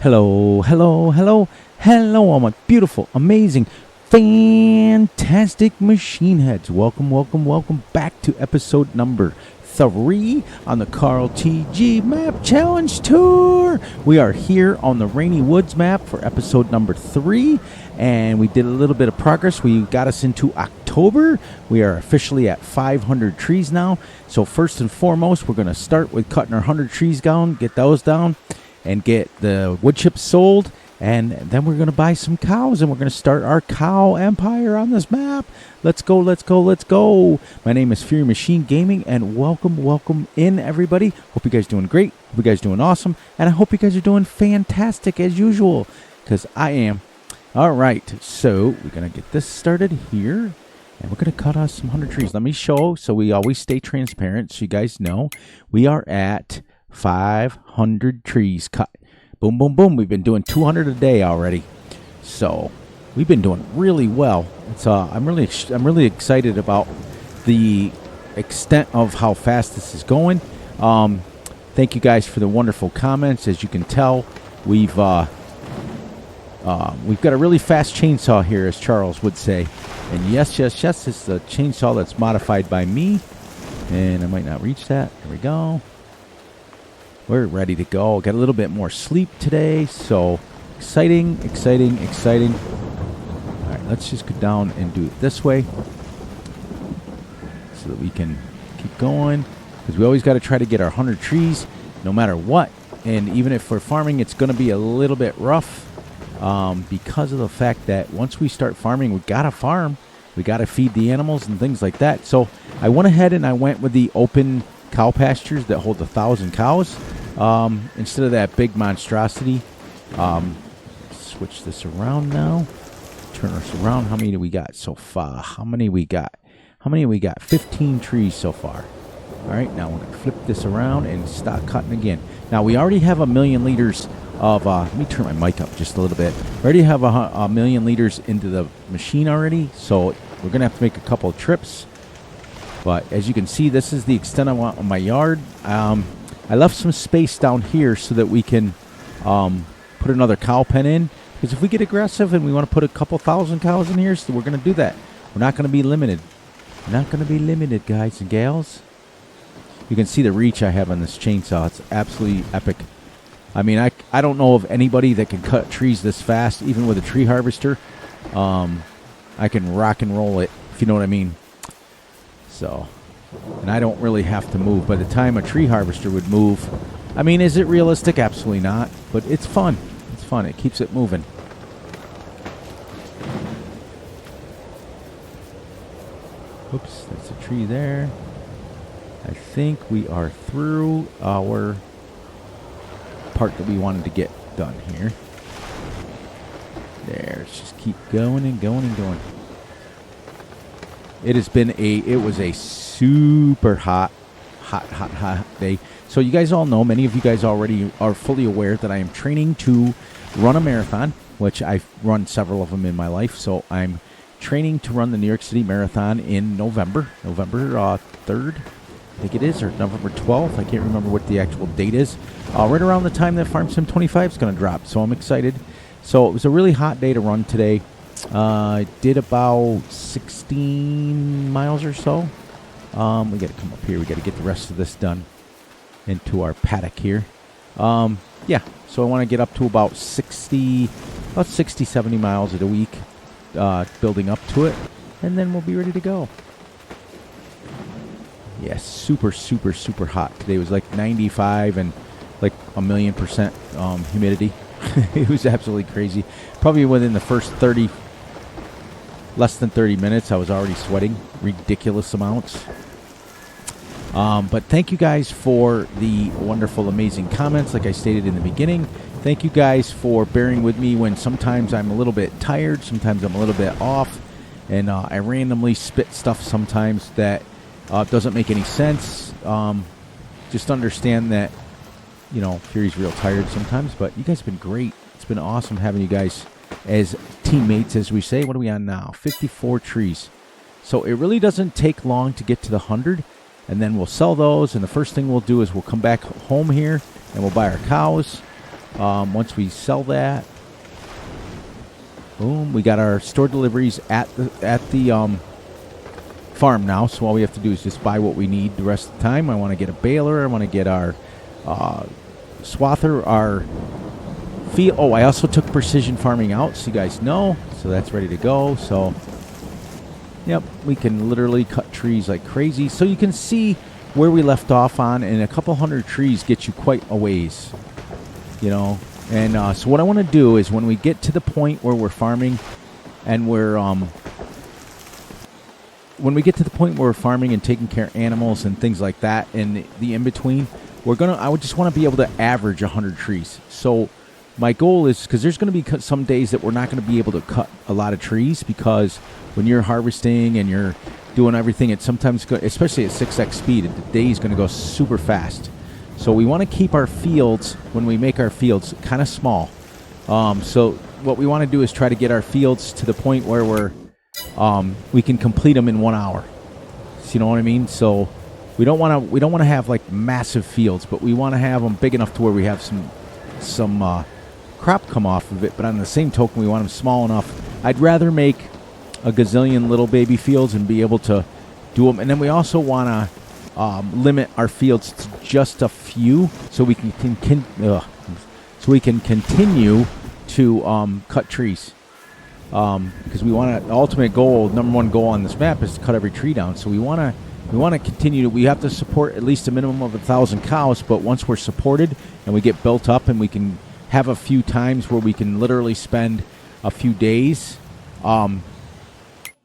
Hello, hello, hello, hello, all my beautiful, amazing, fantastic machine heads. Welcome, welcome, welcome back to episode number 3 on the Carl TG Map Challenge Tour. We are here on the Rainy Woods map for episode number 3, and we did a little bit of progress. We got us into October. We are officially at 500 trees now. So first and foremost, we're going to start with cutting our 100 trees down, get those down, and get the wood chips sold, and then we're going to buy some cows, and we're going to start our cow empire on this map. Let's go, let's go, let's go. My name is Fury Machine Gaming, and welcome in, everybody. Hope you guys doing great. Hope you guys doing awesome, and I hope you guys are doing fantastic as usual, because I am. All right, so we're going to get this started here, and we're going to cut us some 100 trees. Let me show, so we always stay transparent, so you guys know we are at 500 trees cut. Boom, boom, boom. We've been doing 200 a day already, so we've been doing really well. It's I'm really excited about the extent of how fast this is going. Thank you guys for the wonderful comments. As you can tell, we've got a really fast chainsaw here, as Charles would say. And yes, it's the chainsaw that's modified by me. And I might not reach that. There we go. We're ready to go. Got a little bit more sleep today, so exciting. All right, let's just go down and do it this way so that we can keep going, because we always got to try to get our 100 trees no matter what. And even if we're farming, it's going to be a little bit rough because of the fact that once we start farming, we got to farm. We got to feed the animals and things like that. So I went ahead and I went with the open cow pastures that hold 1,000 cows instead of that big monstrosity. Switch this around now. Turn us around. How many do we got so far? How many we got? 15 trees so far. All right, now we're going to flip this around and start cutting again. Now we already have 1 million liters of let me turn my mic up just a little bit. We already have 1 million liters into the machine already, so we're going to have to make a couple of trips. But as you can see, this is the extent I want on my yard. I left some space down here so that we can put another cow pen in. Because if we get aggressive and we want to put a couple thousand cows in here, so we're going to do that. We're not going to be limited. We're not going to be limited, guys and gals. You can see the reach I have on this chainsaw. It's absolutely epic. I mean, I don't know of anybody that can cut trees this fast, even with a tree harvester. I can rock and roll it, if you know what I mean. So, and I don't really have to move. By the time a tree harvester would move, I mean, is it realistic? Absolutely not. But it's fun. It's fun. It keeps it moving. Oops, that's a tree there. I think we are through our part that we wanted to get done here. There, let's just keep going and going and going. It was a super hot day. So you guys all know, many of you guys already are fully aware that I am training to run a marathon, which I've run several of them in my life. So I'm training to run the New York City Marathon in November 3rd, I think it is, or November 12th. I can't remember what the actual date is. Right around the time that Farm Sim 25 is going to drop. So I'm excited. So it was a really hot day to run today. I did about 16 miles or so. We got to come up here. We got to get the rest of this done into our paddock here. Yeah, so I want to get up to about 60, 70 miles a week, building up to it, and then we'll be ready to go. Yeah, super hot. Today was like 95 and like 1,000,000% humidity. It was absolutely crazy. Probably within the first less than 30 minutes, I was already sweating ridiculous amounts. But thank you guys for the wonderful, amazing comments. Like I stated in the beginning, thank you guys for bearing with me when sometimes I'm a little bit tired, sometimes I'm a little bit off, and I randomly spit stuff sometimes that doesn't make any sense. Just understand that, you know, Fury's real tired sometimes, but you guys have been great. It's been awesome having you guys as teammates, as we say. What are we on now? 54 trees. So it really doesn't take long to get to the 100, and then we'll sell those, and the first thing we'll do is we'll come back home here, and we'll buy our cows, Once we sell that, boom, we got our store deliveries at the farm now. So all we have to do is just buy what we need the rest of the time. I want to get a baler. I want to get our swather, our field. Oh, I also took precision farming out, so you guys know. So that's ready to go. So, yep, we can literally cut trees like crazy. So you can see where we left off on, and a couple hundred trees get you quite a ways, you know. And so what I want to do is when we get to the point where we're farming and we're when we get to the point where we're farming and taking care of animals and things like that, and the in-between, I would just want to be able to average 100 trees. So my goal is, because there's going to be some days that we're not going to be able to cut a lot of trees, because when you're harvesting and you're doing everything, it's sometimes, especially at 6x speed, the day is going to go super fast. So we want to keep our fields, when we make our fields, kind of small. So what we want to do is try to get our fields to the point where we can complete them in 1 hour. So you know what I mean? So we don't want to have like massive fields, but we want to have them big enough to where we have some crop come off of it. But on the same token, we want them small enough. I'd rather make a gazillion little baby fields and be able to do them. And then we also want to limit our fields to just a few, so we can continue to cut trees. Because we want to, the ultimate goal, number one goal on this map is to cut every tree down. So we want to continue to, we have to support at least a minimum of 1,000 cows. But once we're supported and we get built up, and we can have a few times where we can literally spend a few days, let's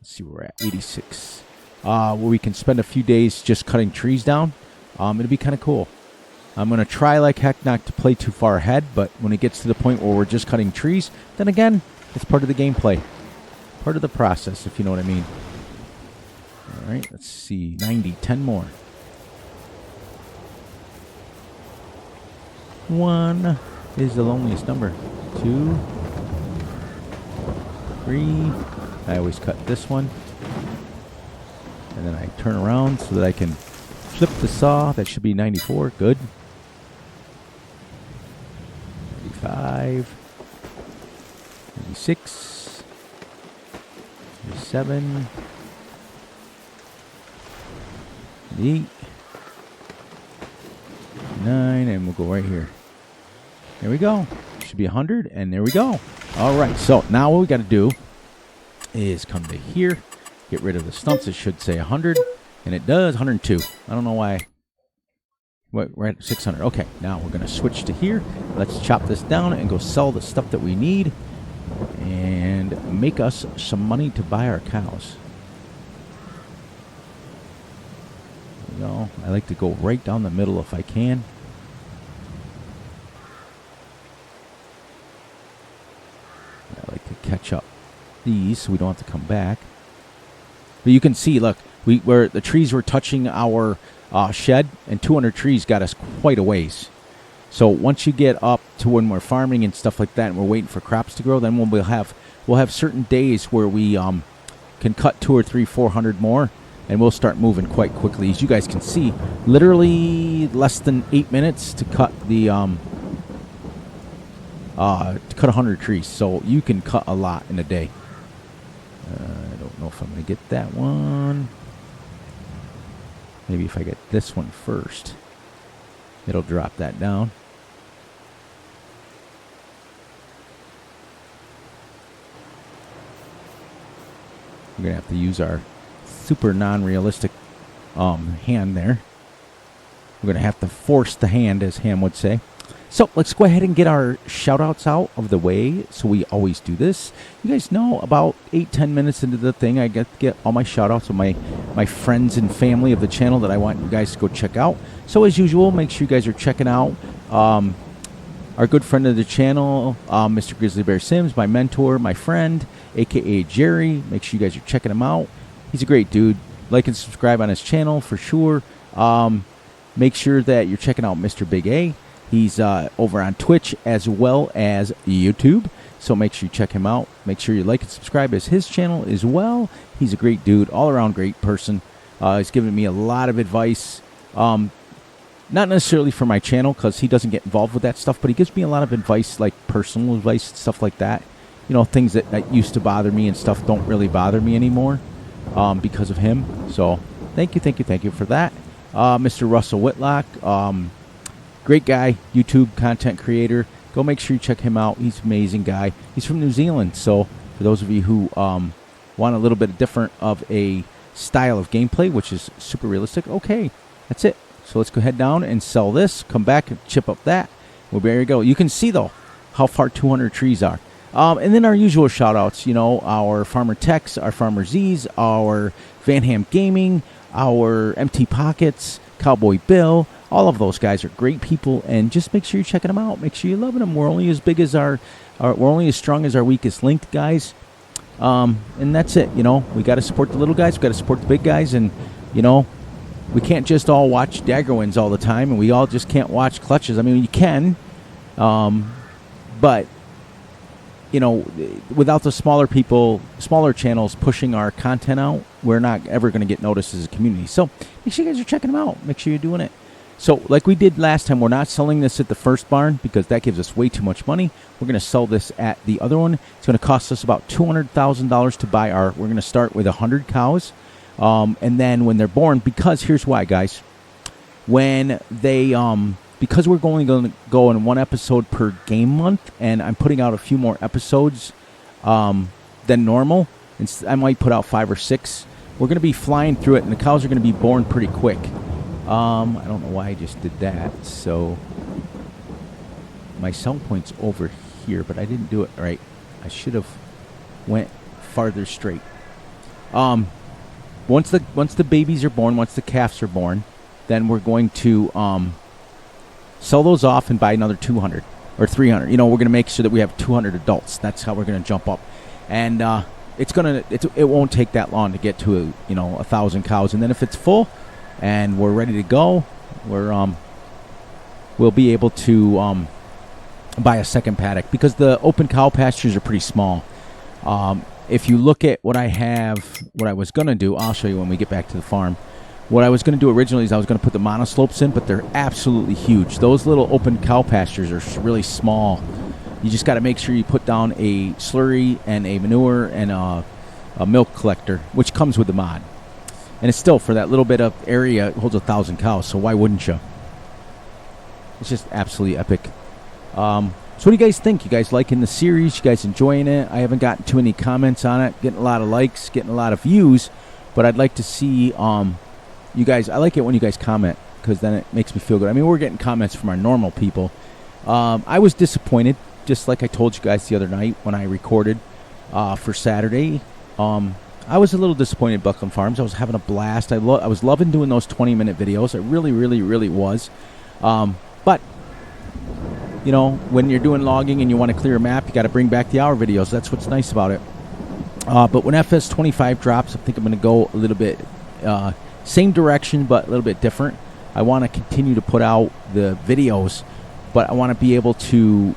see where we're at, 86, where we can spend a few days just cutting trees down. It'd be kind of cool. I'm going to try like heck not to play too far ahead, but when it gets to the point where we're just cutting trees, then again, it's part of the gameplay, part of the process, if you know what I mean. All right, let's see, 90, 10 more. 1 is the loneliest number. 2, 3. I always cut this one, and then I turn around so that I can flip the saw. That should be 94. Good. 95. 96. 97. 8. 9. And we'll go right here. There we go. Should be 100. And there we go. All right. So now what we got to do is come to here. Get rid of the stumps. It should say 100. And it does. 102. I don't know why. We're at 600. Okay. Now we're going to switch to here. Let's chop this down and go sell the stuff that we need and make us some money to buy our cows. There we go. I like to go right down the middle if I can. I like to catch up these so we don't have to come back. But you can see, look, where the trees were touching our shed, and 200 trees got us quite a ways. So once you get up to when we're farming and stuff like that, and we're waiting for crops to grow, then we'll have certain days where we can cut 200 or 300, 400 more, and we'll start moving quite quickly. As you guys can see, literally less than 8 minutes to cut the 100 trees. So you can cut a lot in a day. I don't know if I'm going to get that one. Maybe if I get this one first, it'll drop that down. We're going to have to use our super non-realistic hand there. We're going to have to force the hand, as Ham would say. So let's go ahead and get our shout-outs out of the way. So we always do this. You guys know about 8-10 minutes into the thing, I get all my shout-outs of my friends and family of the channel that I want you guys to go check out. So as usual, make sure you guys are checking out our good friend of the channel, Mr. Grizzly Bear Sims, my mentor, my friend, a.k.a. Jerry. Make sure you guys are checking him out. He's a great dude. Like and subscribe on his channel for sure. Make sure that you're checking out Mr. Big A. He's over on Twitch as well as YouTube. So make sure you check him out. Make sure you like and subscribe as his channel as well. He's a great dude, all-around great person. He's given me a lot of advice. not necessarily for my channel because he doesn't get involved with that stuff, but he gives me a lot of advice, like personal advice, stuff like that. You know, things that used to bother me and stuff don't really bother me anymore because of him. So thank you for that. Mr. Russell Whitlock, great guy, YouTube content creator. Go make sure you check him out. He's an amazing guy. He's from New Zealand, so for those of you who want a little bit different of a style of gameplay, which is super realistic, okay, that's it. So let's go head down and sell this, come back and chip up that. Well, there you go. You can see, though, how far 200 trees are. And then our usual shout-outs, you know, our Farmer Tex, our Farmer Z's, our Van Ham Gaming, our Empty Pockets, Cowboy Bill. All of those guys are great people, and just make sure you're checking them out. Make sure you're loving them. We're only as big as we're only as strong as our weakest link, guys. And that's it. You know, we got to support the little guys. We got to support the big guys, and you know, we can't just all watch dagger wins all the time, and we all just can't watch clutches. I mean, you can, but you know, without the smaller people, smaller channels pushing our content out, we're not ever going to get noticed as a community. So make sure you guys are checking them out. Make sure you're doing it. So like we did last time, we're not selling this at the first barn because that gives us way too much money. We're going to sell this at the other one. It's going to cost us about $200,000 to buy our, we're going to start with 100 cows. And then when they're born, because here's why, guys. When they, because we're only going to go in one episode per game month, and I'm putting out a few more episodes than normal, and I might put out 5 or 6. We're going to be flying through it, and the cows are going to be born pretty quick. I don't know why I just did that. So my sell point's over here, but I didn't do it right. I should have went farther straight. Once the babies are born, once the calves are born, then we're going to sell those off and buy another 200 or 300. You know, we're going to make sure that we have 200 adults. That's how we're going to jump up. And it won't take that long to get to 1,000 cows. And then if it's full and we're ready to go, we'll be able to buy a second paddock because the open cow pastures are pretty small. If you look at what I was going to do, I'll show you when we get back to the farm. What I was going to do originally is I was going to put the monoslopes in, but they're absolutely huge. Those little open cow pastures are really small. You just got to make sure you put down a slurry and a manure and a milk collector, which comes with the mod. And it's still, for that little bit of area, it holds 1,000 cows, so why wouldn't you? It's just absolutely epic. So what do you guys think? You guys liking the series? You guys enjoying it? I haven't gotten too many comments on it. Getting a lot of likes, getting a lot of views. But I'd like to see you guys. I like it when you guys comment because then it makes me feel good. I mean, we're getting comments from our normal people. I was disappointed, just like I told you guys the other night when I recorded for Saturday. I was a little disappointed in Buckland Farms. I was having a blast. I was loving doing those 20-minute videos. I really, really, really was. But you know, when you're doing logging and you want to clear a map, you got to bring back the hour videos. That's what's nice about it. But when Fs22 drops, I think I'm going to go a little bit same direction, but a little bit different. I want to continue to put out the videos, but I want to be able to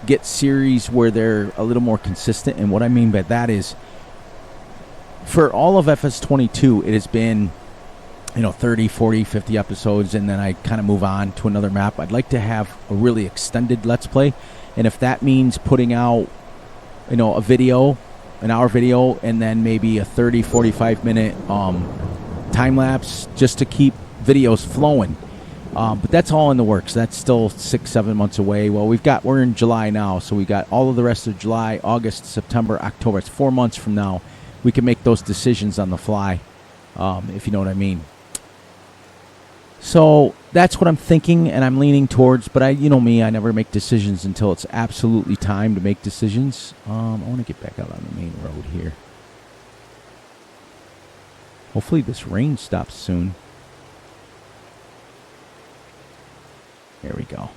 get series where they're a little more consistent. And what I mean by that is, for all of Fs22, it has been 30, 40, 50 episodes, and then I kind of move on to another map. I'd like to have a really extended Let's Play, and if that means putting out, a video, an hour video, and then maybe a 30, 45-minute time-lapse just to keep videos flowing. But that's all in the works. That's still 6-7 months away. Well, we're in July now, so we got all of the rest of July, August, September, October. It's 4 months from now. We can make those decisions on the fly, if you know what I mean. So that's what I'm thinking, and I'm leaning towards. But you know me, I never make decisions until it's absolutely time to make decisions. I want to get back out on the main road here. Hopefully this rain stops soon. There we go.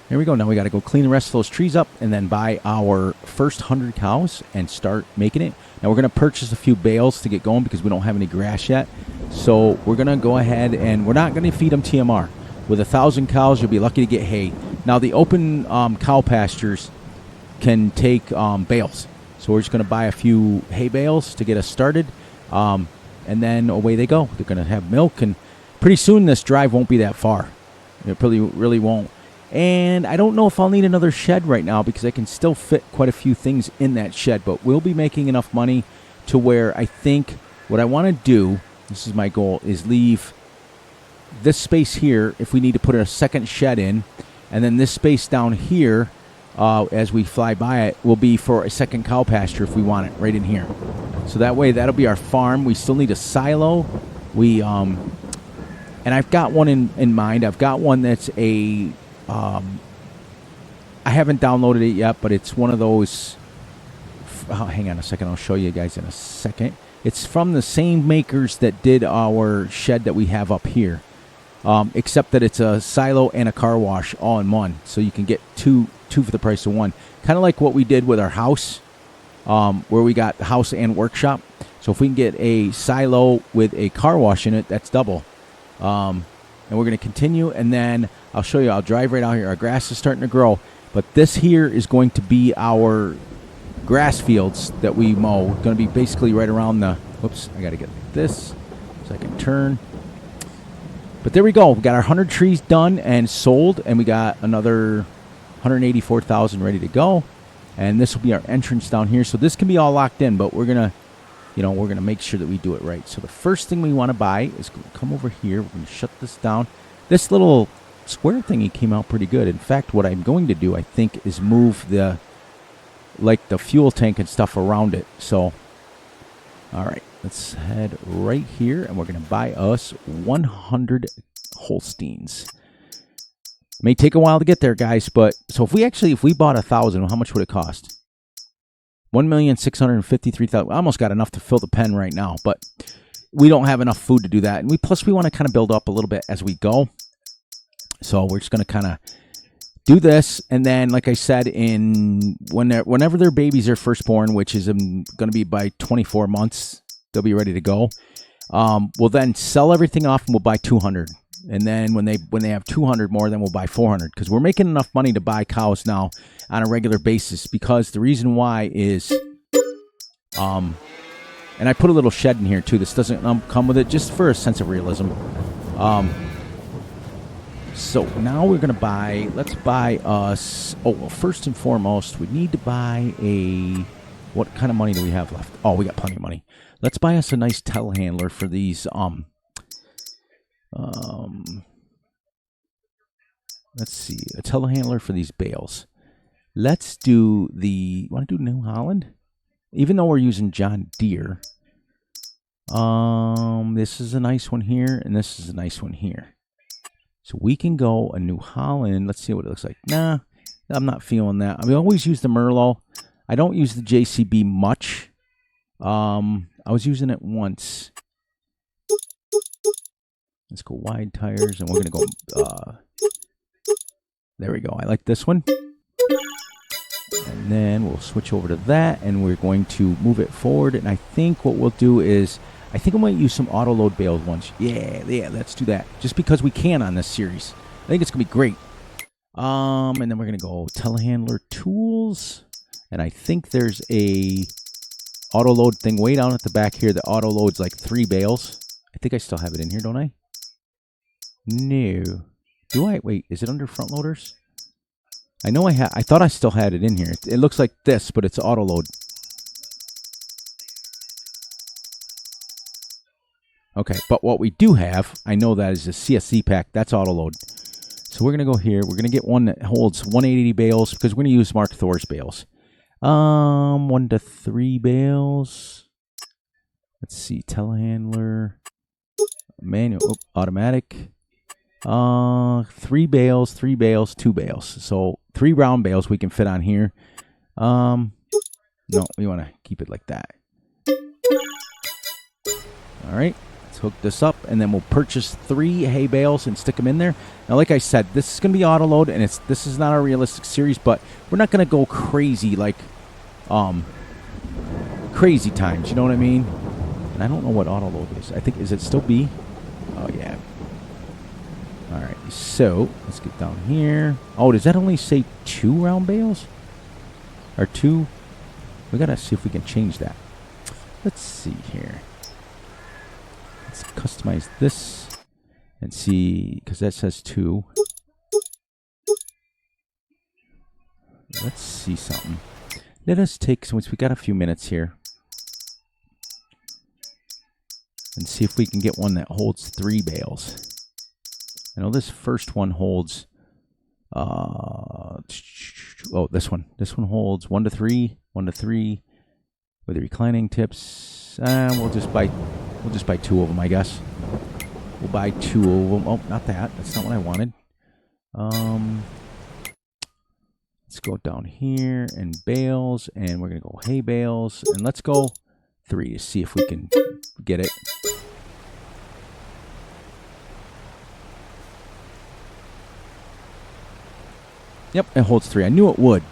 There we go. Now we got to go clean the rest of those trees up and then buy our first 100 cows and start making it. Now we're going to purchase a few bales to get going because we don't have any grass yet. So we're going to go ahead and we're not going to feed them TMR. With 1,000 cows, you'll be lucky to get hay. Now the open cow pastures can take bales. So we're just going to buy a few hay bales to get us started. And then away they go. They're going to have milk, and pretty soon this drive won't be that far. It really won't. And I don't know if I'll need another shed right now because I can still fit quite a few things in that shed. But we'll be making enough money to where I think what I want to do, this is my goal, is leave this space here if we need to put a second shed in. And then this space down here, as we fly by it, will be for a second cow pasture if we want it right in here. So that way, that'll be our farm. We still need a silo. And I've got one in mind. I've got one that's a... I haven't downloaded it yet, but it's one of those... hang on a second. I'll show you guys in a second. It's from the same makers that did our shed that we have up here. Except that it's a silo and a car wash all in one. So you can get two for the price of one. Kind of like what we did with our house, where we got house and workshop. So if we can get a silo with a car wash in it, that's double. And we're going to continue, and then I'll show you. I'll drive right out here. Our grass is starting to grow, but this here is going to be our grass fields that we mow. Going to be basically right around the... Whoops, I got to get this so I can turn. But there we go. We got our 100 trees done and sold, and we got another 184,000 ready to go. And this will be our entrance down here. So this can be all locked in, but we're going to make sure that we do it right. So the first thing we want to buy is come over here. We're going to shut this down. This little square thingy came out pretty good. In fact, what I'm going to do, I think, is move the fuel tank and stuff around it. So, all right, let's head right here, and we're going to buy us 100 Holsteins. May take a while to get there, guys, but so if we bought 1,000, how much would it cost? 1,653,000. I almost got enough to fill the pen right now, but we don't have enough food to do that. And we want to kind of build up a little bit as we go. So we're just going to kind of do this, and then, like I said, whenever their babies are first born, which is going to be by 24 months, they'll be ready to go. We'll then sell everything off, and we'll buy 200. And then when they have 200 more, then we'll buy 400, because we're making enough money to buy cows now on a regular basis. Because the reason why is, and I put a little shed in here too. This doesn't come with it, just for a sense of realism. So now we're going to buy, let's buy us, first and foremost, we need to buy what kind of money do we have left? Oh, we got plenty of money. Let's buy us a nice telehandler for these, let's see, a telehandler for these bales. Let's do want to do New Holland? Even though we're using John Deere. This is a nice one here, and this is a nice one here. So we can go a New Holland. Let's see what it looks like. Nah, I'm not feeling that. I mean, I always use the Merlot. I don't use the JCB much. I was using it once. Let's go wide tires, and we're going to go... there we go. I like this one. And then we'll switch over to that, and we're going to move it forward. And I think what we'll do is... I think I might use some auto-load bales once. Yeah, let's do that. Just because we can on this series. I think it's going to be great. And then we're going to go telehandler tools. And I think there's a auto-load thing way down at the back here that auto-loads like 3 bales. I think I still have it in here, don't I? No. Do I? Wait, is it under front loaders? I know I thought I still had it in here. It looks like this, but it's auto-load. Okay, but what we do have, I know that is a CSC pack. That's auto-load. So we're going to go here. We're going to get one that holds 180 bales because we're going to use Mark Thor's bales. 1 to 3 bales. Let's see, telehandler, manual, automatic. 3 bales, 3 bales, 2 bales. So 3 round bales we can fit on here. No, we want to keep it like that. All right. Hook this up, and then we'll purchase 3 hay bales and stick them in there. Now, like I said, this is going to be auto load, and this is not a realistic series, but we're not going to go crazy like crazy times. You know what I mean? And I don't know what auto load is. I think, is it still B? Oh yeah. All right. So let's get down here. Oh, does that only say 2 round bales or 2? We gotta see if we can change that. Let's see here. Let's customize this, and see, because that says 2. Let's see something. Let us take, since we got a few minutes here, and see if we can get one that holds 3 bales. I know this first one holds, oh, this one. This one holds 1 to 3, 1 to 3, with the reclining tips. We'll just buy 2 of them, I guess. We'll buy 2 of them. Oh, not that. That's not what I wanted. Let's go down here and bales, and we're gonna go hay bales, and let's go 3 to see if we can get it. Yep, it holds 3. I knew it would.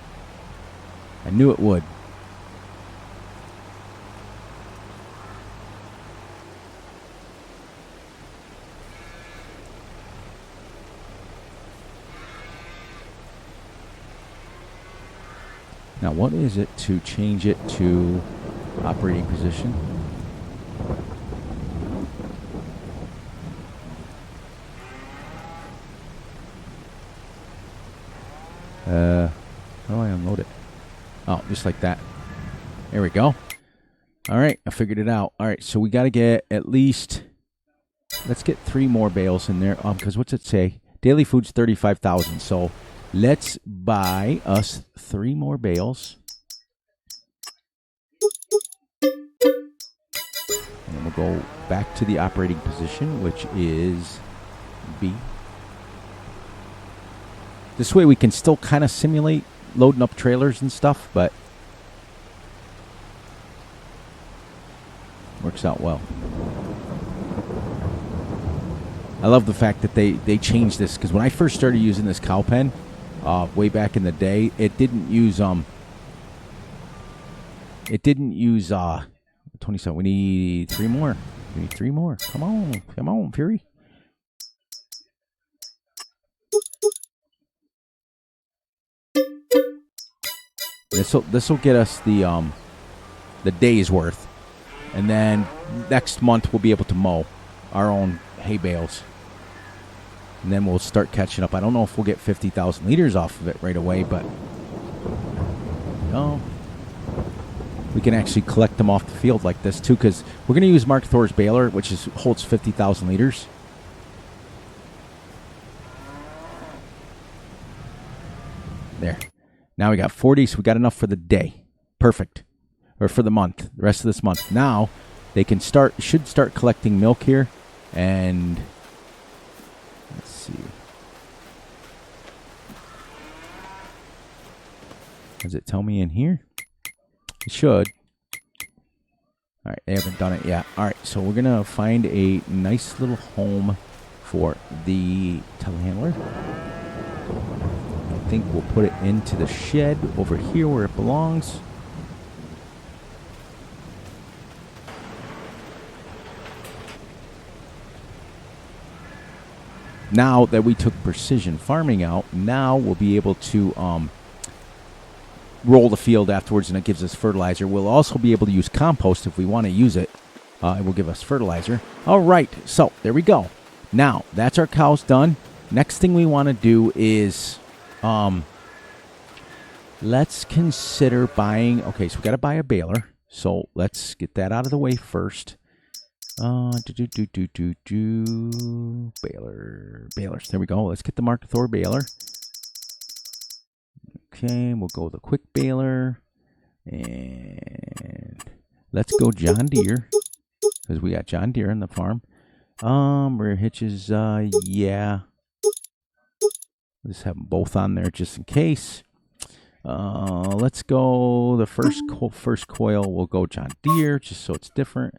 I knew it would. Now, what is it to change it to operating position? How do I unload it? Oh, just like that. There we go. All right, I figured it out. All right, so we got to get at least, let's get 3 more bales in there. Because what's it say? Daily food's 35,000. So let's buy us 3 more bales. And then we'll go back to the operating position, which is B. This way we can still kind of simulate loading up trailers and stuff, but works out well. I love the fact that they changed this, because when I first started using this cow pen, way back in the day, it didn't use 27. We need 3 more. We need 3 more. Come on, Fury. This will get us the day's worth, and then next month we'll be able to mow our own hay bales, and then we'll start catching up. I don't know if we'll get 50,000 liters off of it right away, but we can actually collect them off the field like this too, because we're going to use Mark Thor's baler, which holds 50,000 liters. There. Now we got 40, so we got enough for the day. Perfect. Or for the month, the rest of this month. Now they should start collecting milk here, and let's see. Does it tell me in here? It should. All right, they haven't done it yet. All right, so we're gonna find a nice little home for the telehandler. I think we'll put it into the shed over here where it belongs. Now that we took precision farming out, now we'll be able to roll the field afterwards, and it gives us fertilizer. We'll also be able to use compost if we want to use it. It will give us fertilizer. All right, so there we go. Now, that's our cows done. Next thing we want to do is let's consider buying. Okay, so we got to buy a baler. So let's get that out of the way first. Balers. There we go. Let's get the Mark Thor baler. Okay, we'll go with a quick baler, and let's go John Deere, because we got John Deere in the farm. Rear hitches, yeah. Let's have them both on there just in case. Let's go the first coil. We'll go John Deere just so it's different.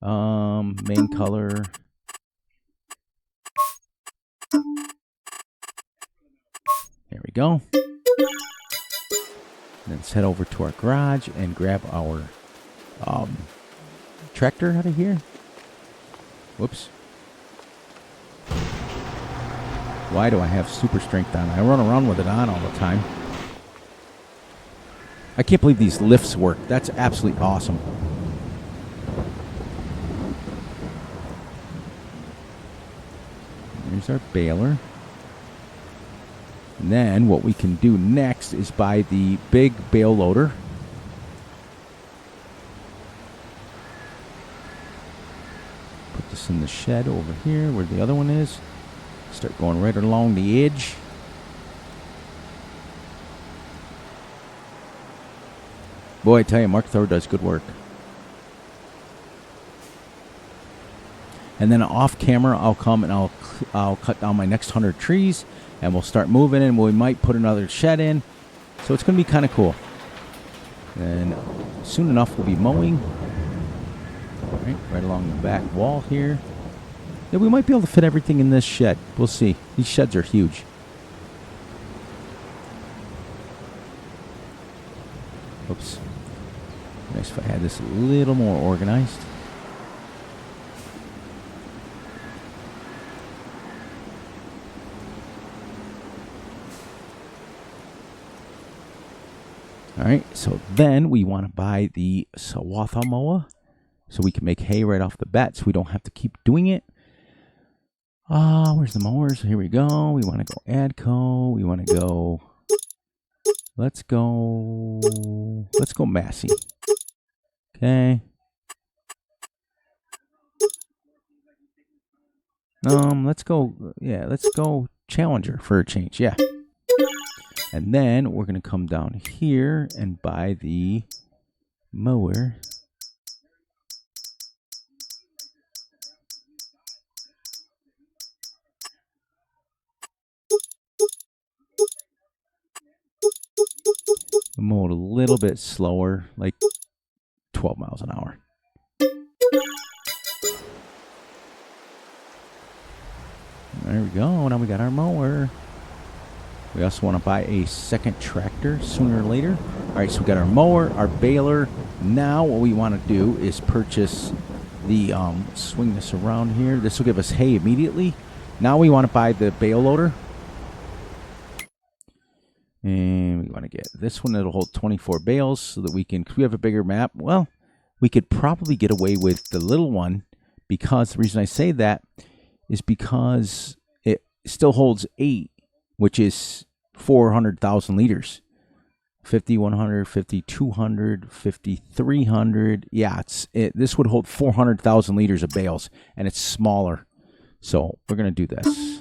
Main color. There we go. Let's head over to our garage and grab our tractor out of here. Whoops. Why do I have super strength on? I run around with it on all the time. I can't believe these lifts work. That's absolutely awesome. There's our baler. And then what we can do next is buy the big bale loader. Put this in the shed over here where the other one is. Start going right along the edge. Boy, I tell you, Mark Thor does good work. And then off camera, I'll come and I'll cut down my next 100 trees, and we'll start moving, and we might put another shed in. So it's going to be kind of cool. And soon enough, we'll be mowing. Right along the back wall here. Yeah, we might be able to fit everything in this shed. We'll see. These sheds are huge. Oops. Nice if I had this a little more organized. All right, so then we want to buy the Sawatha mower so we can make hay right off the bat so we don't have to keep doing it. Where's the mowers? Here we go. We want to go Adco. We want to go... Let's go Massey. Okay. Let's go Challenger for a change. Yeah. And then we're going to come down here and buy the mower. Mow it a little bit slower, like 12 miles an hour. There we go. Now we got our mower. We also want to buy a second tractor sooner or later. All right, so we got our mower, our baler. Now what we want to do is purchase the, swing this around here. This will give us hay immediately. Now we want to buy the bale loader. And we want to get this one that'll hold 24 bales so that we can, because we have a bigger map. Well, we could probably get away with the little one, because the reason I say that is because it still holds 8, which is 400,000 liters. 5,100, 5,200, 5,300. Yeah, this would hold 400,000 liters of bales, and it's smaller. So we're going to do this.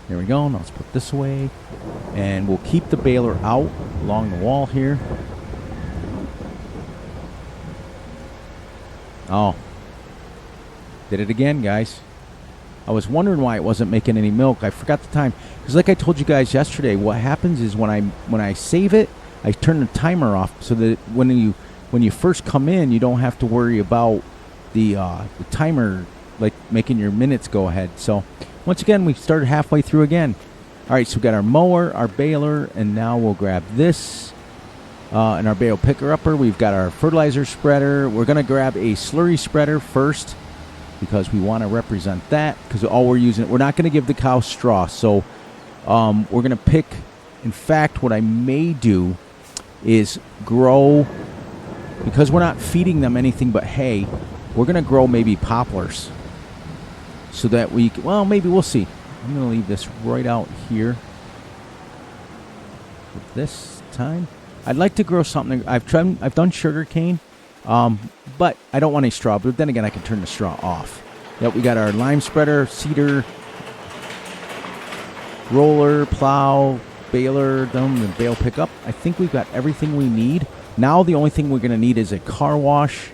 There we go. Now let's put this away. And we'll keep the baler out along the wall here. Oh. Did it again, guys. I was wondering why it wasn't making any milk. I forgot the time. Because like I told you guys yesterday, what happens is when I save it, I turn the timer off so that when you first come in, you don't have to worry about the timer, like making your minutes go ahead. So once again, we started halfway through again. All right, so we got our mower, our baler, and now we'll grab this and our bale picker-upper. We've got our fertilizer spreader. We're going to grab a slurry spreader first because we want to represent that, because all we're using, we're not going to give the cow straw. So we're going to pick, in fact, what I may do is grow, because we're not feeding them anything but hay, we're going to grow maybe poplars. So that we can, well, maybe we'll see. I'm going to leave this right out here for this time. I'd like to grow something. I've done sugar cane, but I don't want any straw. But then again, I can turn the straw off. Yep, we got our lime spreader, seeder, roller, plow, baler, and bale pickup. I think we've got everything we need. Now the only thing we're going to need is a car wash,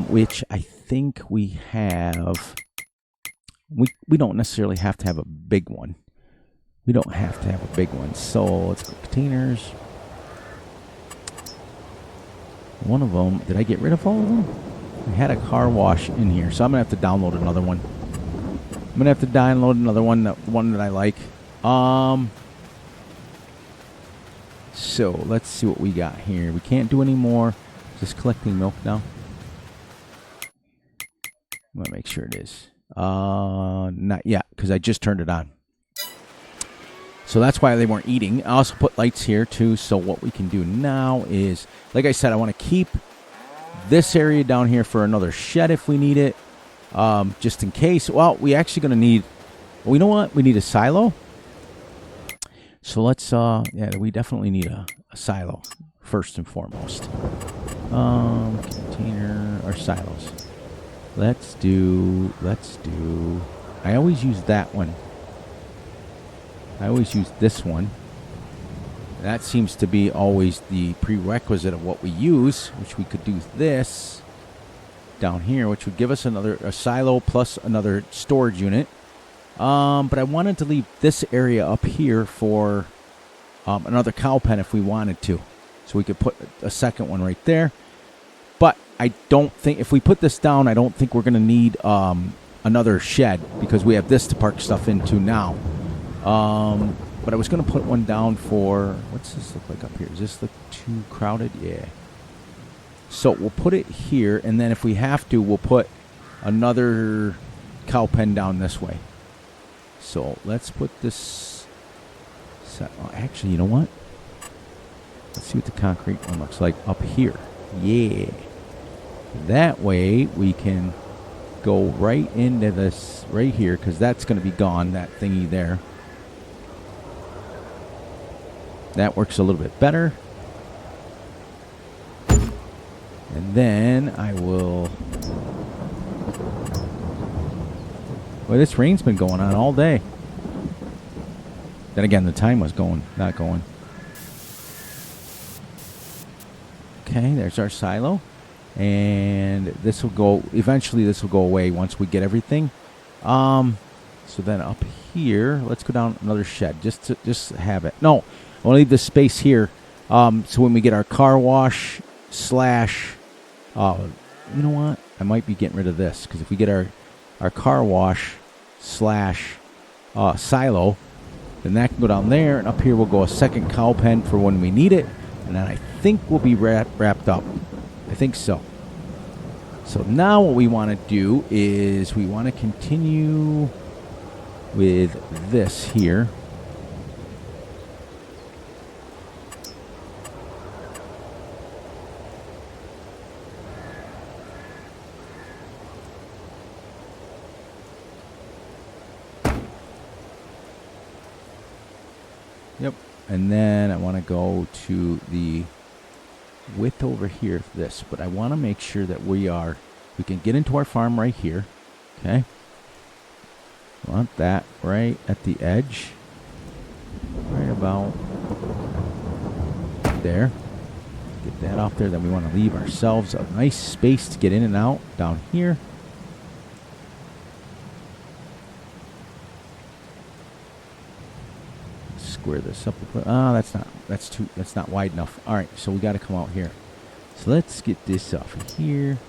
which I think we have. We don't necessarily have to have a big one. We don't have to have a big one. So let's go containers. One of them, did I get rid of all of them? I had a car wash in here, so I'm going to have to download another one. I'm going to have to download another one, the one that I like. So let's see what we got here. We can't do any more. Just collecting milk now. I'm going to make sure it is. Not yet, because I just turned it on. So that's why they weren't eating. I also put lights here too. So what we can do now is, like I said, I want to keep this area down here for another shed if we need it, just in case. Well, we actually going to need, well, you know what? We need a silo. So let's, yeah, we definitely need a silo first and foremost. Container or silos. Let's do, I always use that one. I always use this one. That seems to be always the prerequisite of what we use, which we could do this down here, which would give us a silo plus another storage unit. But I wanted to leave this area up here for another cow pen if we wanted to. So we could put a second one right there. But I don't think, if we put this down, I don't think we're going to need another shed because we have this to park stuff into now. But I was going to put one down for, what's this look like up here? Does this look too crowded? Yeah. So we'll put it here, and then if we have to, we'll put another cow pen down this way. So let's put this, oh, actually, you know what? Let's see what the concrete one looks like up here. Yeah. That way we can go right into this right here, because that's going to be gone, that thingy there. That works a little bit better. And then I will... Well, this rain's been going on all day. Then again, the time was not going. Okay, there's our silo. And this will go... Eventually, this will go away once we get everything. So then up here, let's go down another shed. Just to have it. No, I want to leave this space here. So when we get our car wash slash... you know what? I might be getting rid of this. Because if we get our car wash slash silo, then that can go down there. And up here we'll go a second cow pen for when we need it. And then I think we'll be wrapped up. I think so. So now what we want to do is we want to continue with this here. Yep. And then I want to go to the width over here of this, but I want to make sure that we can get into our farm right here. Okay. Want that right at the edge. Right about there. Get that off there. Then we want to leave ourselves a nice space to get in and out down here. Square this up. That's not wide enough. All right, so we got to come out here. So let's get this off of here.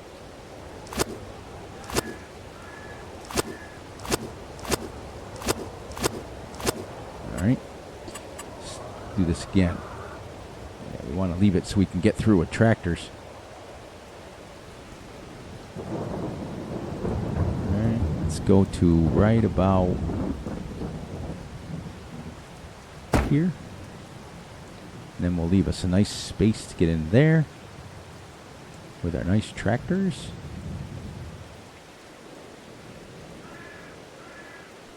All right, let's do this again. Yeah, we want to leave it so we can get through with tractors. All right, let's go to right about here. And then we'll leave us a nice space to get in there with our nice tractors.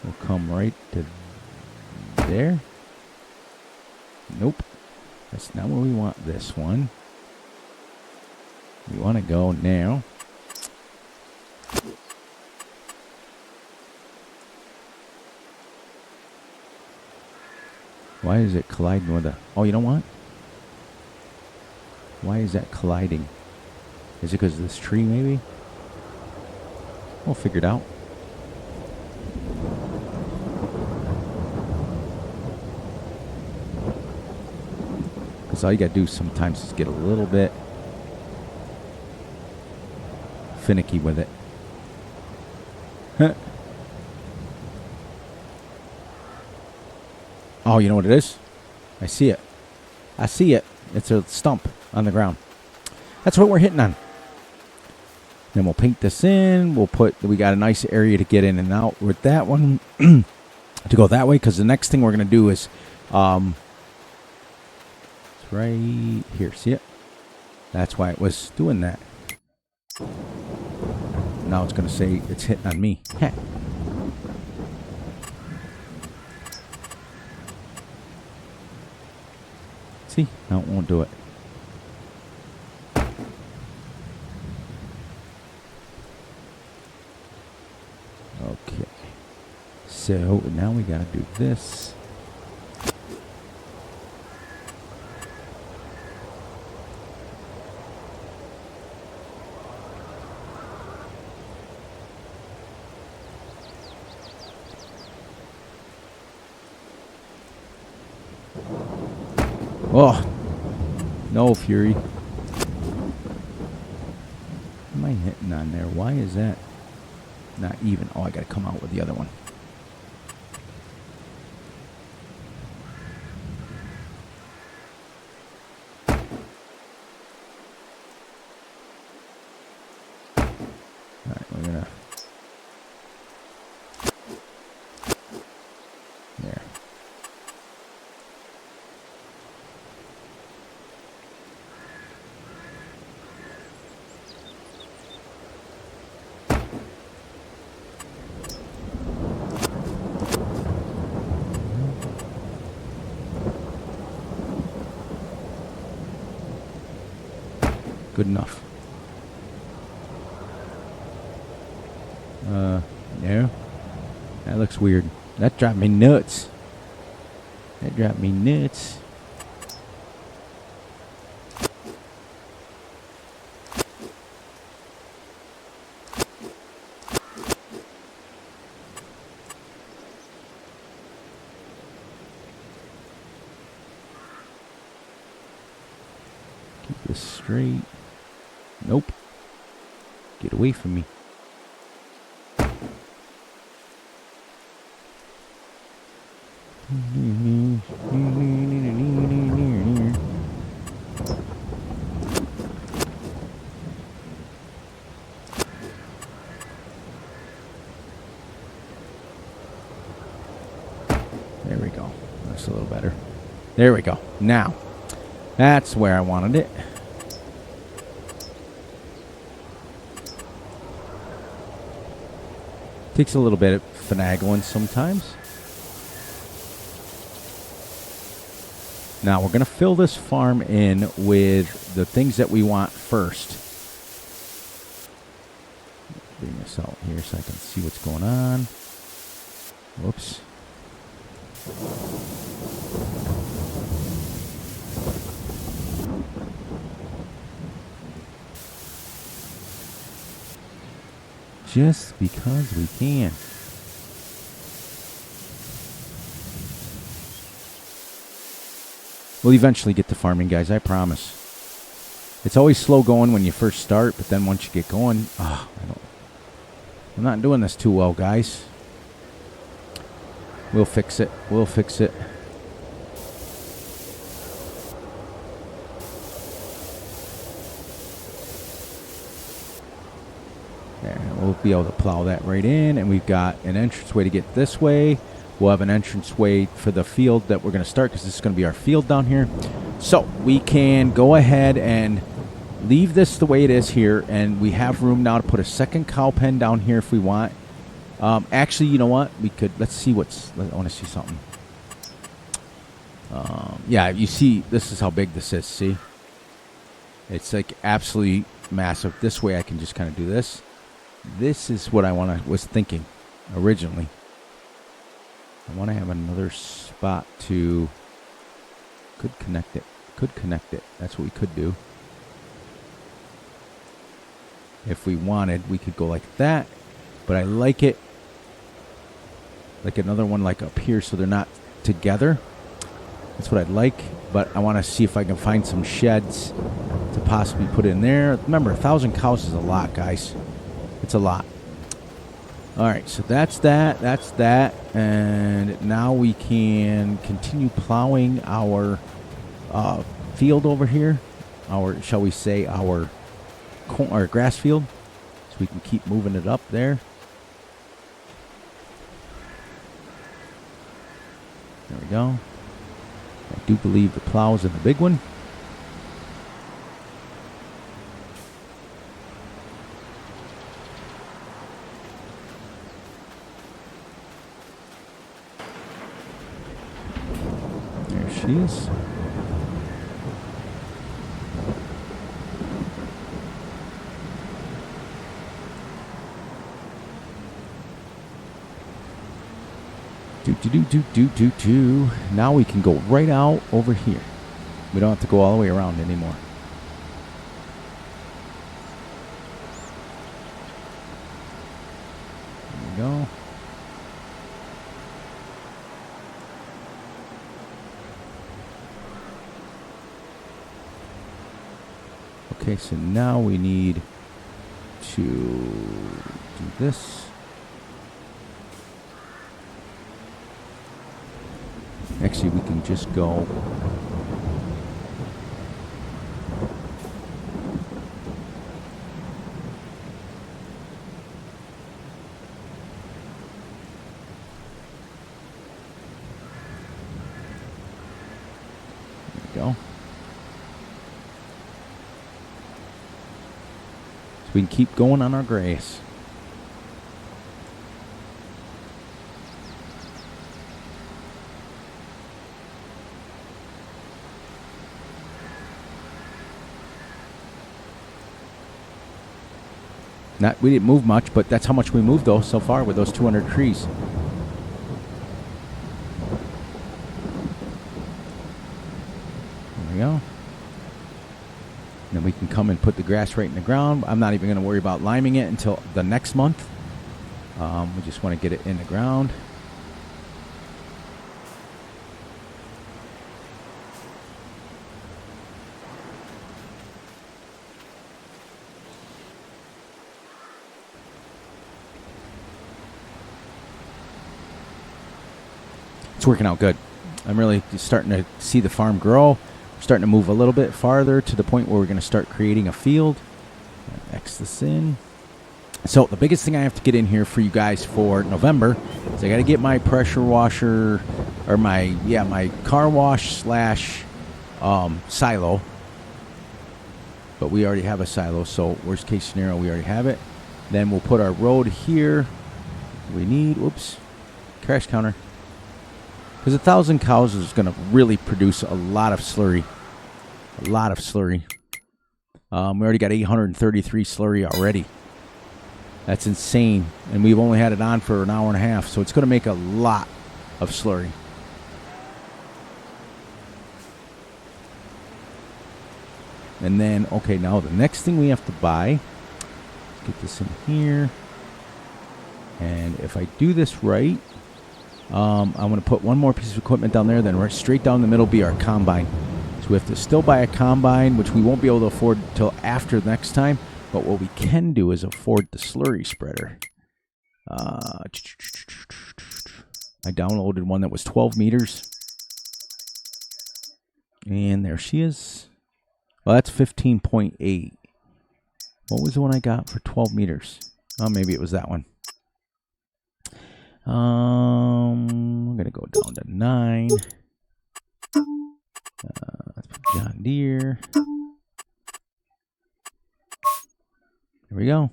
We'll come right to there. Nope. That's not where we want this one. We want to go now. Why is it colliding with a... Oh, you know what? Why is that colliding? Is it because of this tree, maybe? We'll figure it out. Because all you got to do sometimes is get a little bit finicky with it. Huh. Oh, you know what it is? I see it. I see it. It's a stump on the ground. That's what we're hitting on. Then we'll paint this in. We got a nice area to get in and out with that one. To go that way, because the next thing we're going to do is... it's right here. See it? That's why it was doing that. Now it's going to say it's hitting on me. Heh. See? No, it won't do it. Okay. So now we got to do this. Oh, no, Fury. What am I hitting on there? Why is that not even? Oh, I got to come out with the other one. All right, we're going to... There. Good enough. No. That looks weird. That dropped me nuts. That dropped me nuts. Keep this straight. Nope. Get away from me. There we go. That's a little better. There we go. Now, that's where I wanted it. Takes a little bit of finagling sometimes. Now we're going to fill this farm in with the things that we want first. Bring this out here so I can see what's going on. Whoops. Just because we can. We'll eventually get to farming, guys, I promise. It's always slow going when you first start, but then once you get going, I'm not doing this too well, guys. We'll fix it. We'll fix it. There, we'll be able to plow that right in, and we've got an entranceway to get this way. We'll have an entranceway for the field that we're going to start because this is going to be our field down here. So we can go ahead and leave this the way it is here, and we have room now to put a second cow pen down here if we want. Actually, you know what? We could, let's see what's, I want to see something. Yeah, you see, this is how big this is, see? It's like absolutely massive. This way I can just kind of do this. This is what I was thinking originally. I want to have another spot to, could connect it. That's what we could do. If we wanted, we could go like that. But I like it like another one like up here so they're not together. That's what I'd like. But I want to see if I can find some sheds to possibly put in there. Remember, 1,000 cows is a lot, guys. It's a lot. All right, so that's that. That's that. And now we can continue plowing our field over here. Our, shall we say, our grass field. So we can keep moving it up there. There we go. I do believe the plow's in the big one. she is. Do. Now we can go right out over here. We don't have to go all the way around anymore. There we go. Okay, so now we need to do this. Actually, we can just go. There we go. So we can keep going on our grass. We didn't move much, but that's how much we moved, though, so far with those 200 trees. There we go. And then we can come and put the grass right in the ground. I'm not even going to worry about liming it until the next month. We just want to get it in the ground. It's working out good. I'm really starting to see the farm grow. We're starting to move a little bit farther to the point where we're going to start creating a field. X this in. So the biggest thing I have to get in here for you guys for November is I got to get my pressure washer, or my car wash slash silo. But we already have a silo, so worst case scenario, we already have it. Then we'll put our road here. We need, whoops, crash counter. Because 1,000 cows is going to really produce a lot of slurry. A lot of slurry. We already got 833 slurry already. That's insane. And we've only had it on for an hour and a half. So it's going to make a lot of slurry. And then, okay, now the next thing we have to buy. Let's get this in here. And if I do this right, I'm going to put one more piece of equipment down there. Then right straight down the middle be our combine. So we have to still buy a combine, which we won't be able to afford until after next time. But what we can do is afford the slurry spreader. I downloaded one that was 12 meters. And there she is. Well, that's 15.8. What was the one I got for 12 meters? Oh, maybe it was that one. I'm going to go down to 9. Let's put John Deere. There we go.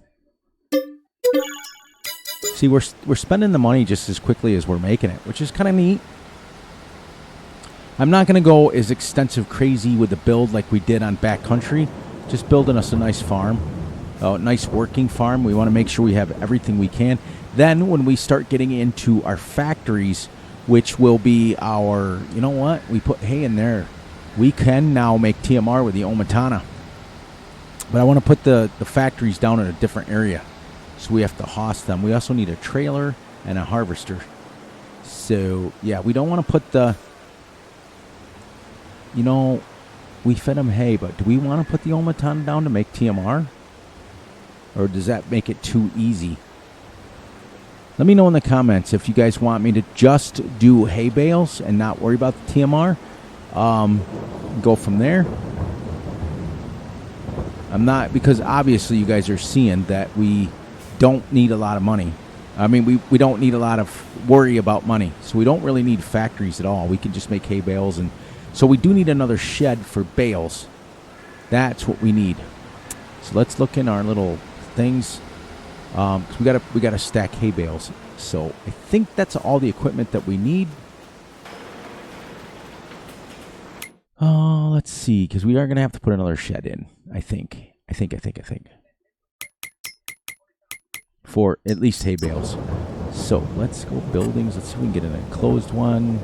See, we're spending the money just as quickly as we're making it, which is kind of neat. I'm not going to go as extensive crazy with the build like we did on Backcountry. Just building us a nice farm, a nice working farm. We want to make sure we have everything we can. Then when we start getting into our factories, which will be our, you know what? We put hay in there. We can now make TMR with the Omatana. But I want to put the factories down in a different area. So we have to host them. We also need a trailer and a harvester. So, yeah, we don't want to put the, you know, we fed them hay, but do we want to put the Omatana down to make TMR? Or does that make it too easy? Let me know in the comments if you guys want me to just do hay bales and not worry about the TMR. Go from there. I'm not, because obviously you guys are seeing that we don't need a lot of money. I mean, we don't need a lot of worry about money. So we don't really need factories at all. We can just make hay bales. And so we do need another shed for bales. That's what we need. So let's look in our little things. Cause we gotta stack hay bales. So I think that's all the equipment that we need. Oh, let's see, because we are going to have to put another shed in, I think. I think. For at least hay bales. So let's go buildings. Let's see if we can get an enclosed one.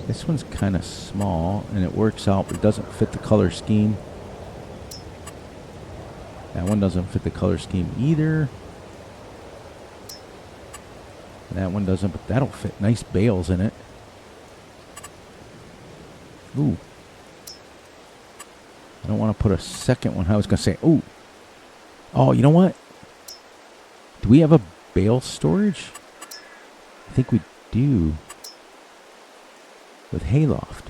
This one's kind of small, and it works out, but it doesn't fit the color scheme. That one doesn't fit the color scheme either. That one doesn't, but that'll fit. Nice bales in it. Ooh. I don't want to put a second one. I was going to say, ooh. Oh, you know what? Do we have a bale storage? I think we do. With hayloft.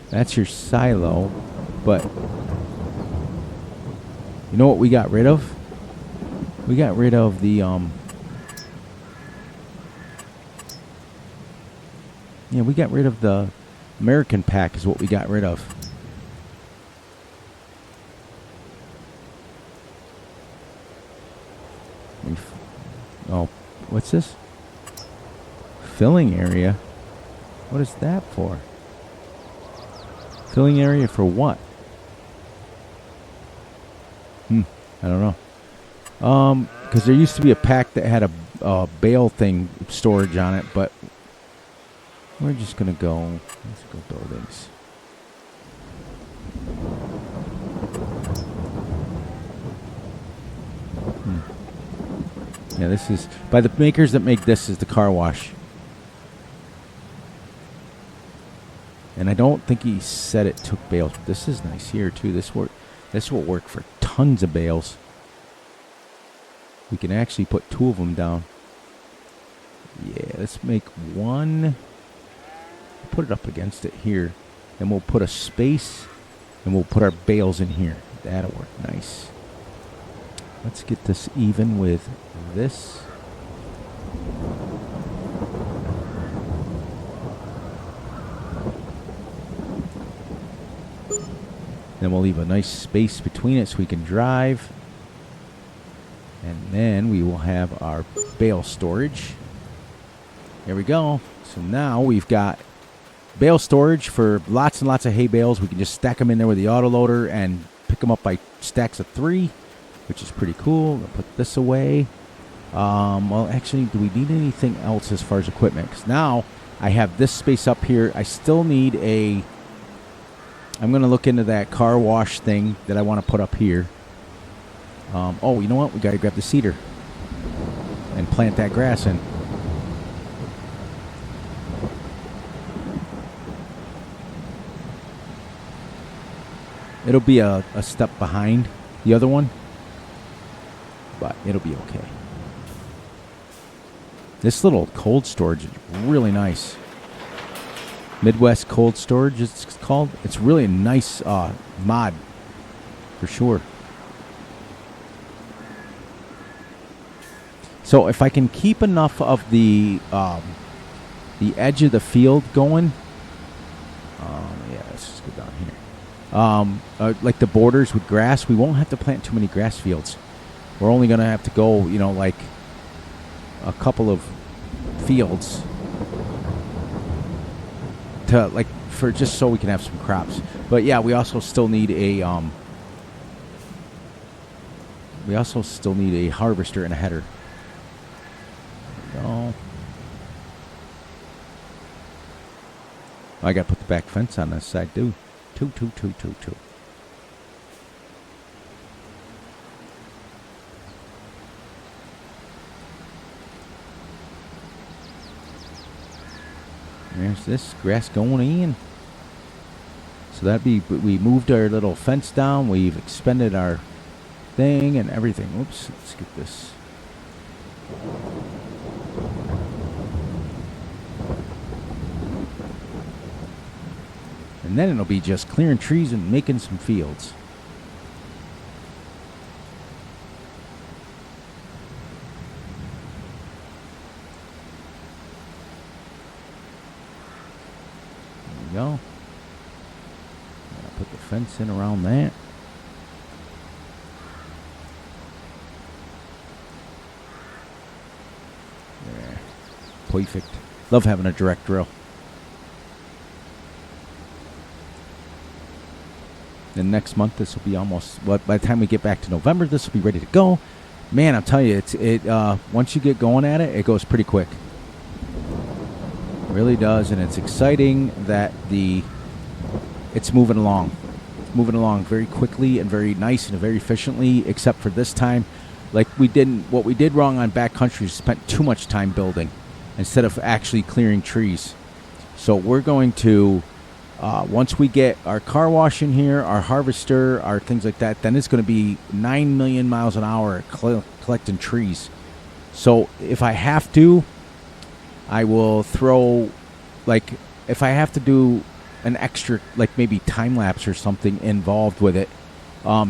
That's your silo, but you know what we got rid of? We got rid of the yeah, we got rid of the American pack is what we got rid of. Oh, what's this? Filling area? What is that for? Filling area for what? I don't know. Because there used to be a pack that had a bale thing storage on it, but we're just gonna go. Let's go buildings. Yeah, this is by the makers that make this is the car wash. And I don't think he said it took bales, but this is nice here too. This will work for tons of bales. We can actually put 2 of them down. Yeah, let's make one. Put it up against it here. Then we'll put a space and we'll put our bales in here. That'll work nice. Let's get this even with this. Then we'll leave a nice space between it so we can drive. And then we will have our bale storage. There we go. So now we've got bale storage for lots and lots of hay bales. We can just stack them in there with the autoloader and pick them up by stacks of 3, which is pretty cool. I'll put this away. Well, actually, do we need anything else as far as equipment? Because now I have this space up here. I still need a... I'm going to look into that car wash thing that I want to put up here. Oh, you know what? We got to grab the cedar and plant that grass in. It'll be a step behind the other one, but it'll be okay. This little cold storage is really nice. Midwest Cold Storage, it's called. It's really a nice mod, for sure. So if I can keep enough of the edge of the field going, yeah, let's just go down here. Like the borders with grass, we won't have to plant too many grass fields. We're only going to have to go, like a couple of fields to for just so we can have some crops. But yeah, we also still need a harvester and a header. No. I got to put the back fence on this side too. Two. There's this grass going in. So we moved our little fence down. We've expended our thing and everything. Oops, let's get this. And then it'll be just clearing trees and making some fields. Go. I'll put the fence in around that. There. perfect. Love having a direct drill. And next month, this will be almost, by the time we get back to November, this will be ready to go. Man, I'm telling you, once you get going at it, it goes pretty quick. It really does, and it's exciting that it's moving along. It's moving along very quickly and very nice and very efficiently, except for this time. Like what we did wrong on backcountry is spent too much time building instead of actually clearing trees. So we're going to, once we get our car wash in here, our harvester, our things like that, then it's going to be 9 million miles an hour collecting trees. So if I have to, I will throw, like, if I have to do an extra, like maybe time lapse or something involved with it,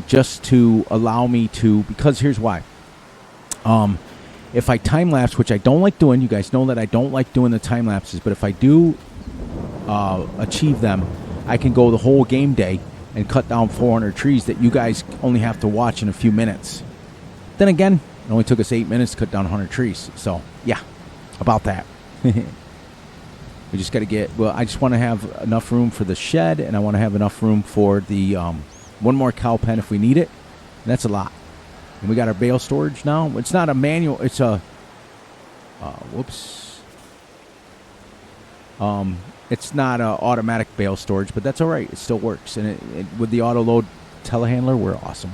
just to allow me to, because here's why. If I time lapse, which I don't like doing, you guys know that I don't like doing the time lapses, but if I do achieve them, I can go the whole game day and cut down 400 trees that you guys only have to watch in a few minutes. Then again, it only took us 8 minutes to cut down 100 trees. So, yeah, about that. We just got to get, well, I just want to have enough room for the shed, and I want to have enough room for the one more cow pen if we need it. And that's a lot. And we got our bale storage now. It's not a manual, it's a, it's not an automatic bale storage, but that's all right. It still works. And with the auto load telehandler, we're awesome.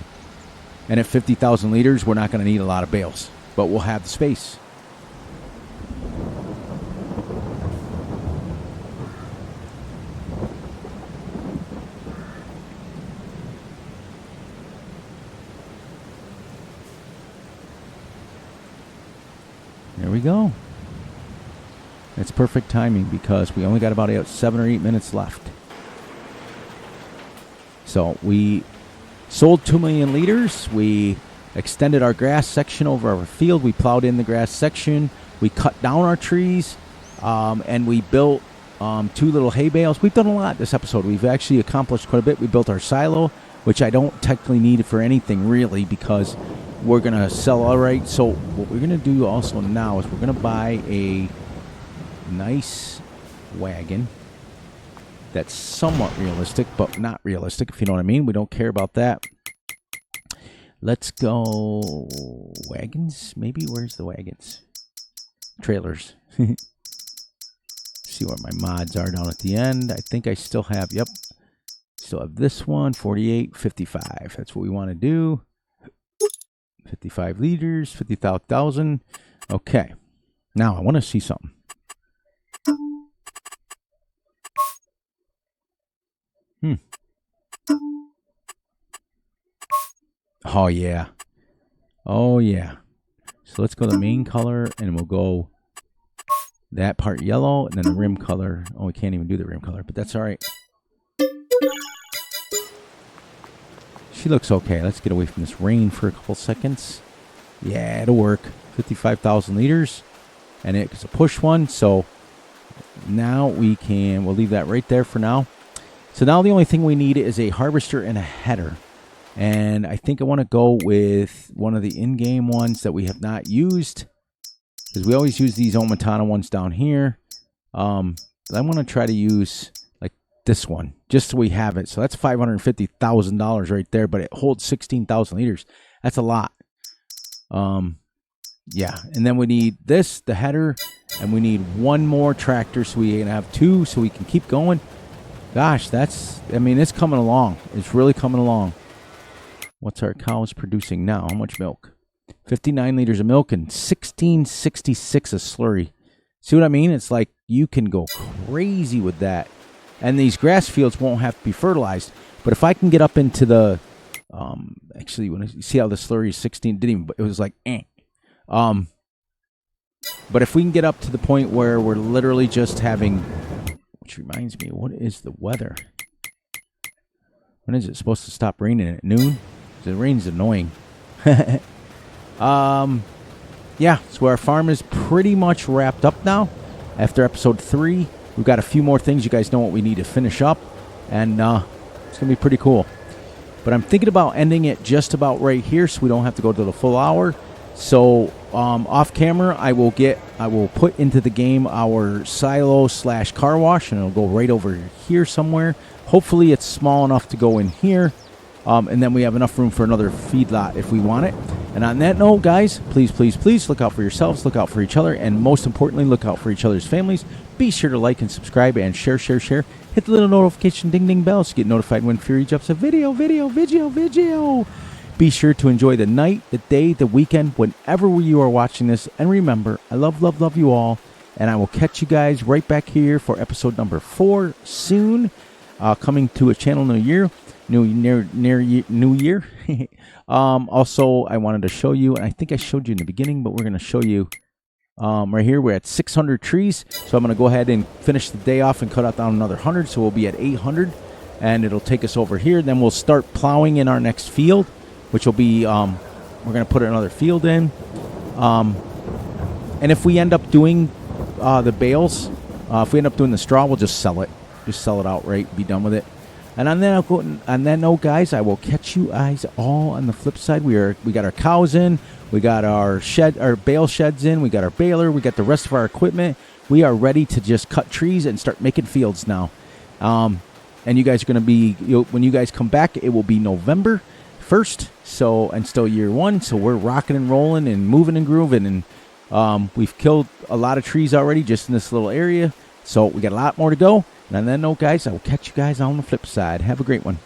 And at 50,000 liters, we're not going to need a lot of bales, but we'll have the space. There we go. It's perfect timing because we only got about 7 or 8 minutes left. So we sold 2 million liters. We extended our grass section over our field. We plowed in the grass section. We cut down our trees. And we built 2 little hay bales. We've done a lot this episode. We've actually accomplished quite a bit. We built our silo, which I don't technically need for anything really because we're going to sell all right. So what we're going to do also now is we're going to buy a nice wagon that's somewhat realistic, but not realistic, if you know what I mean. We don't care about that. Let's go wagons. Maybe where's the wagons? Trailers. See where my mods are down at the end. I think I still have, yep. Still have this one, 48, 55. That's what we want to do. 55 liters, 50,000. Okay. Now I want to see something. Oh, yeah. Oh, yeah. So let's go to the main color, and we'll go that part yellow, and then the rim color. Oh, we can't even do the rim color, but that's all right. She looks okay. Let's get away from this rain for a couple seconds. Yeah, it'll work. 55,000 liters, and it's a push one, so now we'll leave that right there for now. So now the only thing we need is a harvester and a header. And I think I want to go with one of the in-game ones that we have not used, because we always use these Omatana ones down here. I want to try to use like this one, just so we have it. So that's $550,000 right there, but it holds 16,000 liters. That's a lot. Yeah, and then we need this, the header, and we need one more tractor, so we can have 2, so we can keep going. Gosh, it's coming along. It's really coming along. What's our cows producing now? How much milk? 59 liters of milk and 1666 of slurry. See what I mean? It's like you can go crazy with that. And these grass fields won't have to be fertilized. But if I can get up into the... actually, when you see how the slurry is 16, it was like, but if we can get up to the point where we're literally just having... Which reminds me, what is the weather? When is it supposed to stop raining? At noon? The rain's annoying. Yeah, so our farm is pretty much wrapped up now. After episode 3, we've got a few more things. You guys know what we need to finish up. And it's going to be pretty cool. But I'm thinking about ending it just about right here so we don't have to go to the full hour. So off camera, I will put into the game our silo / car wash, and it'll go right over here somewhere. Hopefully it's small enough to go in here, and then we have enough room for another feedlot if we want it. And on that note, guys, please, please, please look out for yourselves, look out for each other, and most importantly, look out for each other's families. Be sure to like and subscribe and share. Hit the little notification ding bell so you get notified when Fury drops a video. Be sure to enjoy the night, the day, the weekend, whenever you are watching this. And remember, I love you all. And I will catch you guys right back here for episode number 4 soon. Coming to a channel New Year. Also, I wanted to show you, and I think I showed you in the beginning, but we're going to show you right here. We're at 600 trees. So I'm going to go ahead and finish the day off and cut out down another 100. So we'll be at 800. And it'll take us over here. Then we'll start plowing in our next field, which will be, we're going to put another field in. And if we end up doing the bales, if we end up doing the straw, we'll just sell it. Just sell it outright, be done with it. And on that note, guys, I will catch you guys all on the flip side. We got our cows in. We got our bale sheds in. We got our baler. We got the rest of our equipment. We are ready to just cut trees and start making fields now. And you guys are going to be, when you guys come back, it will be November 1st, so, and still year 1, so we're rocking and rolling and moving and grooving, and we've killed a lot of trees already just in this little area, so we got a lot more to go. And on that note, guys, I will catch you guys on the flip side. Have a great one.